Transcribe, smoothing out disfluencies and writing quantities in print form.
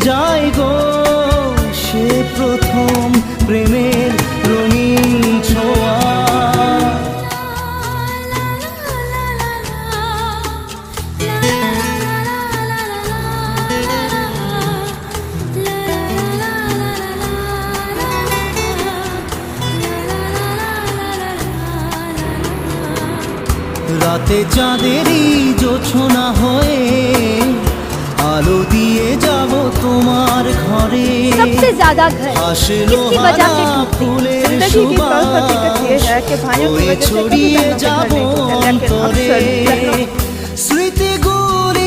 যায় গো সে প্রথম প্রেমের রঙিন ছোঁয়া। রাতে চাঁদেরই জোছনা হয়ে আলো দিয়ে যাব তোমার ঘরে। सबसे ज्यादा घर किसकी वजह से टूटती? जिंदगी की फलसफे का ये है कि भाइयों की वजह से कभी घर नहीं टूटता, लेकिन अक्सर